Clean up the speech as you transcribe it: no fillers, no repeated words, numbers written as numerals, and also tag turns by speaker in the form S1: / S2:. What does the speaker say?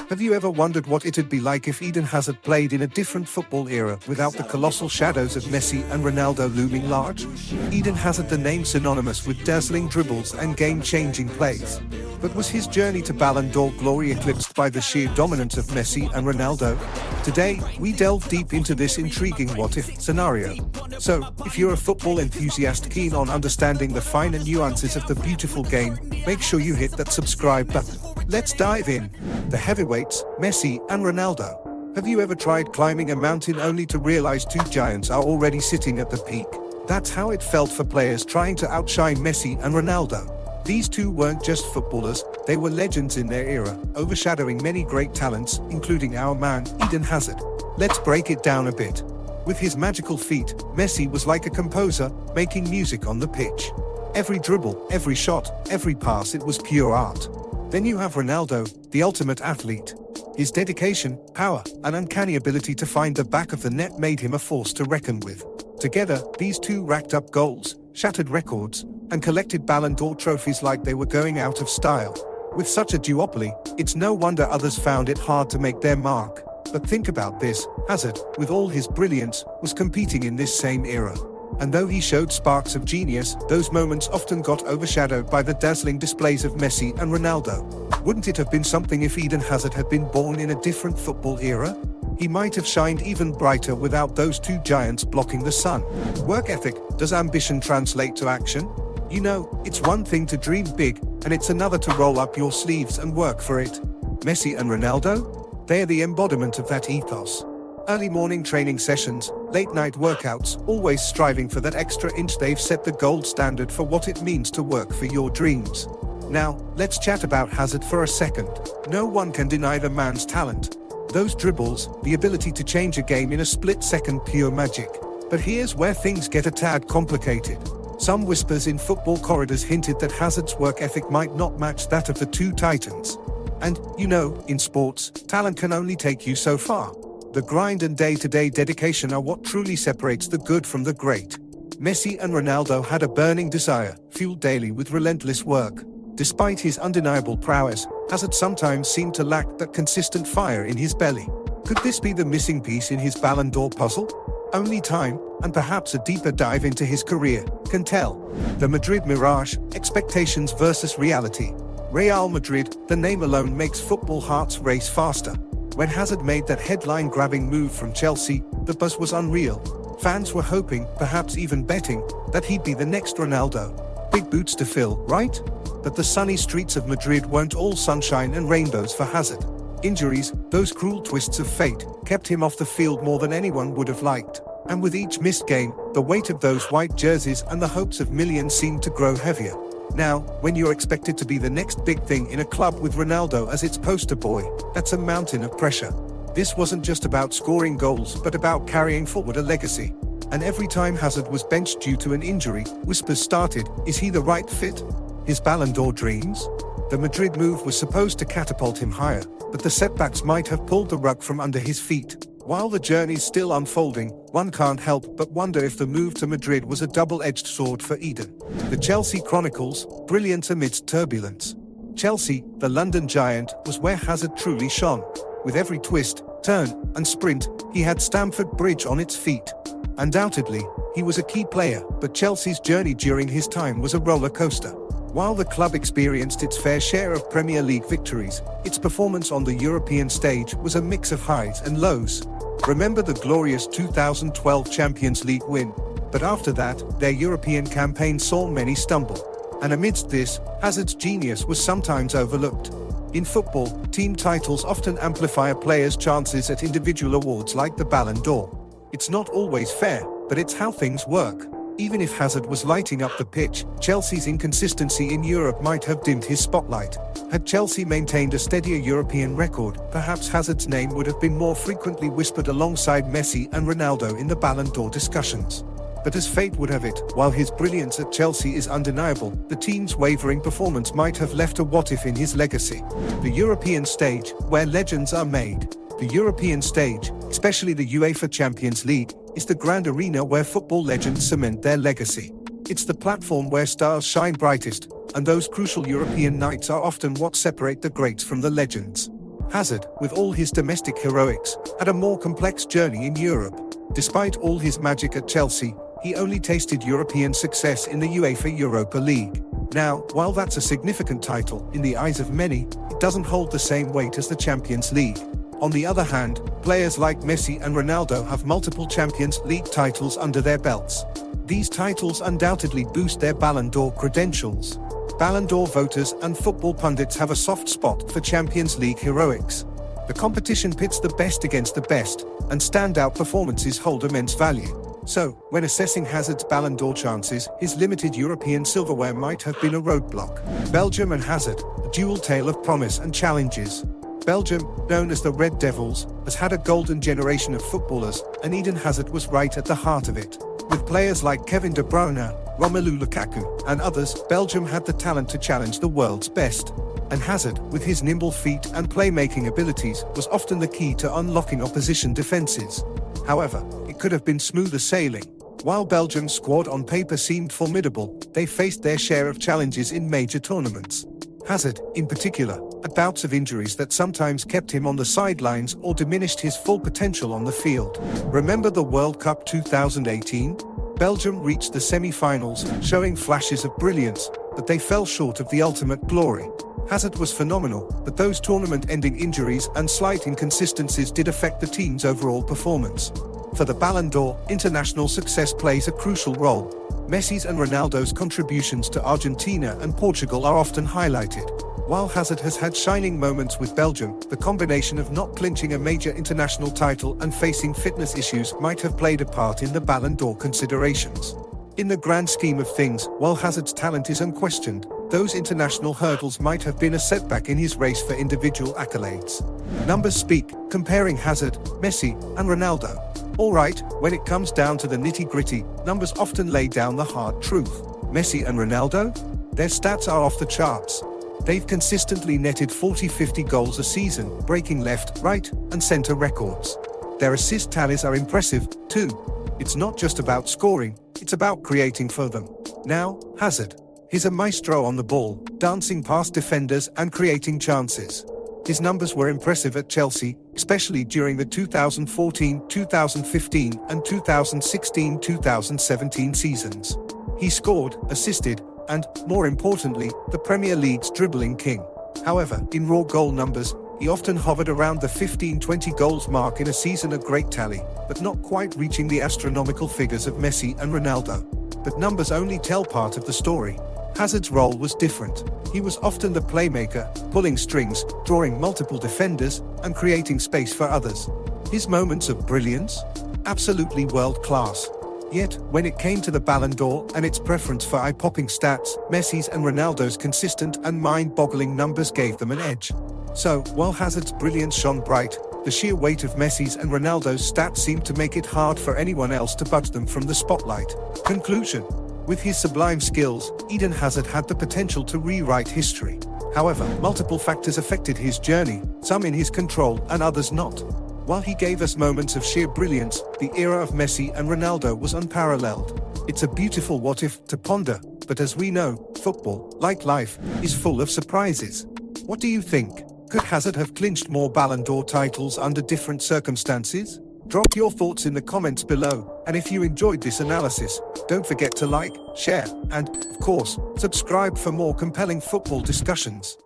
S1: Have you ever wondered what it'd be like if Eden Hazard played in a different football era without the colossal shadows of Messi and Ronaldo looming large? Eden Hazard, the name synonymous with dazzling dribbles and game-changing plays. But was his journey to Ballon d'Or glory eclipsed by the sheer dominance of Messi and Ronaldo? Today, we delve deep into this intriguing what-if scenario. So, if you're a football enthusiast keen on understanding the finer nuances of the beautiful game, make sure you hit that subscribe button. Let's dive in. The heavyweights, Messi and Ronaldo. Have you ever tried climbing a mountain only to realize two giants are already sitting at the peak? That's how it felt for players trying to outshine Messi and Ronaldo. These two weren't just footballers, they were legends in their era, overshadowing many great talents, including our man, Eden Hazard. Let's break it down a bit. With his magical feet, Messi was like a composer, making music on the pitch. Every dribble, every shot, every pass, it was pure art. Then you have Ronaldo, the ultimate athlete. His dedication, power, and uncanny ability to find the back of the net made him a force to reckon with. Together, these two racked up goals, shattered records, and collected Ballon d'Or trophies like they were going out of style. With such a duopoly, it's no wonder others found it hard to make their mark. But think about this, Hazard, with all his brilliance, was competing in this same era. And though he showed sparks of genius, those moments often got overshadowed by the dazzling displays of Messi and Ronaldo. Wouldn't it have been something if Eden Hazard had been born in a different football era? He might have shined even brighter without those two giants blocking the sun. Work ethic, does ambition translate to action? You know, it's one thing to dream big, and it's another to roll up your sleeves and work for it. Messi and Ronaldo? They are the embodiment of that ethos. Early morning training sessions, late night workouts, always striving for that extra inch. They've set the gold standard for what it means to work for your dreams. Now, let's chat about Hazard for a second. No one can deny the man's talent. Those dribbles, the ability to change a game in a split second, pure magic. But here's where things get a tad complicated. Some whispers in football corridors hinted that Hazard's work ethic might not match that of the two titans. And, you know, in sports, talent can only take you so far. The grind and day-to-day dedication are what truly separates the good from the great. Messi and Ronaldo had a burning desire, fueled daily with relentless work. Despite his undeniable prowess, Hazard sometimes seemed to lack that consistent fire in his belly. Could this be the missing piece in his Ballon d'Or puzzle? Only time, and perhaps a deeper dive into his career, can tell. The Madrid mirage, expectations versus reality. Real Madrid, the name alone makes football hearts race faster. When Hazard made that headline-grabbing move from Chelsea, the buzz was unreal. Fans were hoping, perhaps even betting, that he'd be the next Ronaldo. Big boots to fill, right? But the sunny streets of Madrid weren't all sunshine and rainbows for Hazard. Injuries, those cruel twists of fate, kept him off the field more than anyone would have liked. And with each missed game, the weight of those white jerseys and the hopes of millions seemed to grow heavier. Now, when you're expected to be the next big thing in a club with Ronaldo as its poster boy, that's a mountain of pressure. This wasn't just about scoring goals, but about carrying forward a legacy. And every time Hazard was benched due to an injury, whispers started, is he the right fit? His Ballon d'Or dreams? The Madrid move was supposed to catapult him higher, but the setbacks might have pulled the rug from under his feet. While the journey's still unfolding, one can't help but wonder if the move to Madrid was a double-edged sword for Eden. The Chelsea Chronicles, brilliance amidst turbulence. Chelsea, the London giant, was where Hazard truly shone. With every twist, turn, and sprint, he had Stamford Bridge on its feet. Undoubtedly, he was a key player, but Chelsea's journey during his time was a roller coaster. While the club experienced its fair share of Premier League victories, its performance on the European stage was a mix of highs and lows. Remember the glorious 2012 Champions League win? But after that, their European campaign saw many stumble. And amidst this, Hazard's genius was sometimes overlooked. In football, team titles often amplify a player's chances at individual awards like the Ballon d'Or. It's not always fair, but it's how things work. Even if Hazard was lighting up the pitch, Chelsea's inconsistency in Europe might have dimmed his spotlight. Had Chelsea maintained a steadier European record, perhaps Hazard's name would have been more frequently whispered alongside Messi and Ronaldo in the Ballon d'Or discussions. But as fate would have it, while his brilliance at Chelsea is undeniable, the team's wavering performance might have left a what-if in his legacy. The European stage, where legends are made. The European stage, especially the UEFA Champions League, is the grand arena where football legends cement their legacy. It's the platform where stars shine brightest, and those crucial European nights are often what separate the greats from the legends. Hazard, with all his domestic heroics, had a more complex journey in Europe. Despite all his magic at Chelsea, he only tasted European success in the UEFA Europa League. Now, while that's a significant title in the eyes of many, it doesn't hold the same weight as the Champions League. On the other hand, players like Messi and Ronaldo have multiple Champions League titles under their belts. These titles undoubtedly boost their Ballon d'Or credentials. Ballon d'Or voters and football pundits have a soft spot for Champions League heroics. The competition pits the best against the best, and standout performances hold immense value. So, when assessing Hazard's Ballon d'Or chances, his limited European silverware might have been a roadblock. Belgium and Hazard, a dual tale of promise and challenges. Belgium, known as the Red Devils, has had a golden generation of footballers, and Eden Hazard was right at the heart of it. With players like Kevin De Bruyne, Romelu Lukaku, and others, Belgium had the talent to challenge the world's best. And Hazard, with his nimble feet and playmaking abilities, was often the key to unlocking opposition defenses. However, it could have been smoother sailing. While Belgium's squad on paper seemed formidable, they faced their share of challenges in major tournaments. Hazard, in particular, had bouts of injuries that sometimes kept him on the sidelines or diminished his full potential on the field. Remember the World Cup 2018? Belgium reached the semi-finals, showing flashes of brilliance, but they fell short of the ultimate glory. Hazard was phenomenal, but those tournament-ending injuries and slight inconsistencies did affect the team's overall performance. For the Ballon d'Or, international success plays a crucial role. Messi's and Ronaldo's contributions to Argentina and Portugal are often highlighted. While Hazard has had shining moments with Belgium, the combination of not clinching a major international title and facing fitness issues might have played a part in the Ballon d'Or considerations. In the grand scheme of things, while Hazard's talent is unquestioned, those international hurdles might have been a setback in his race for individual accolades. Numbers speak, comparing Hazard, Messi, and Ronaldo. Alright, when it comes down to the nitty-gritty, numbers often lay down the hard truth. Messi and Ronaldo? Their stats are off the charts. They've consistently netted 40-50 goals a season, breaking left, right, and center records. Their assist tallies are impressive, too. It's not just about scoring, it's about creating for them. Now, Hazard. He's a maestro on the ball, dancing past defenders and creating chances. His numbers were impressive at Chelsea, especially during the 2014, 2015, and 2016-2017 seasons. He scored, assisted, and, more importantly, the Premier League's dribbling king. However, in raw goal numbers, he often hovered around the 15-20 goals mark in a season, a great tally, but not quite reaching the astronomical figures of Messi and Ronaldo. But numbers only tell part of the story. Hazard's role was different. He was often the playmaker, pulling strings, drawing multiple defenders, and creating space for others. His moments of brilliance? Absolutely world-class. Yet, when it came to the Ballon d'Or and its preference for eye-popping stats, Messi's and Ronaldo's consistent and mind-boggling numbers gave them an edge. So, while Hazard's brilliance shone bright, the sheer weight of Messi's and Ronaldo's stats seemed to make it hard for anyone else to budge them from the spotlight. Conclusion. With his sublime skills, Eden Hazard had the potential to rewrite history. However, multiple factors affected his journey, some in his control and others not. While he gave us moments of sheer brilliance, the era of Messi and Ronaldo was unparalleled. It's a beautiful what-if to ponder, but as we know, football, like life, is full of surprises. What do you think? Could Hazard have clinched more Ballon d'Or titles under different circumstances? Drop your thoughts in the comments below, and if you enjoyed this analysis, don't forget to like, share, and, of course, subscribe for more compelling football discussions.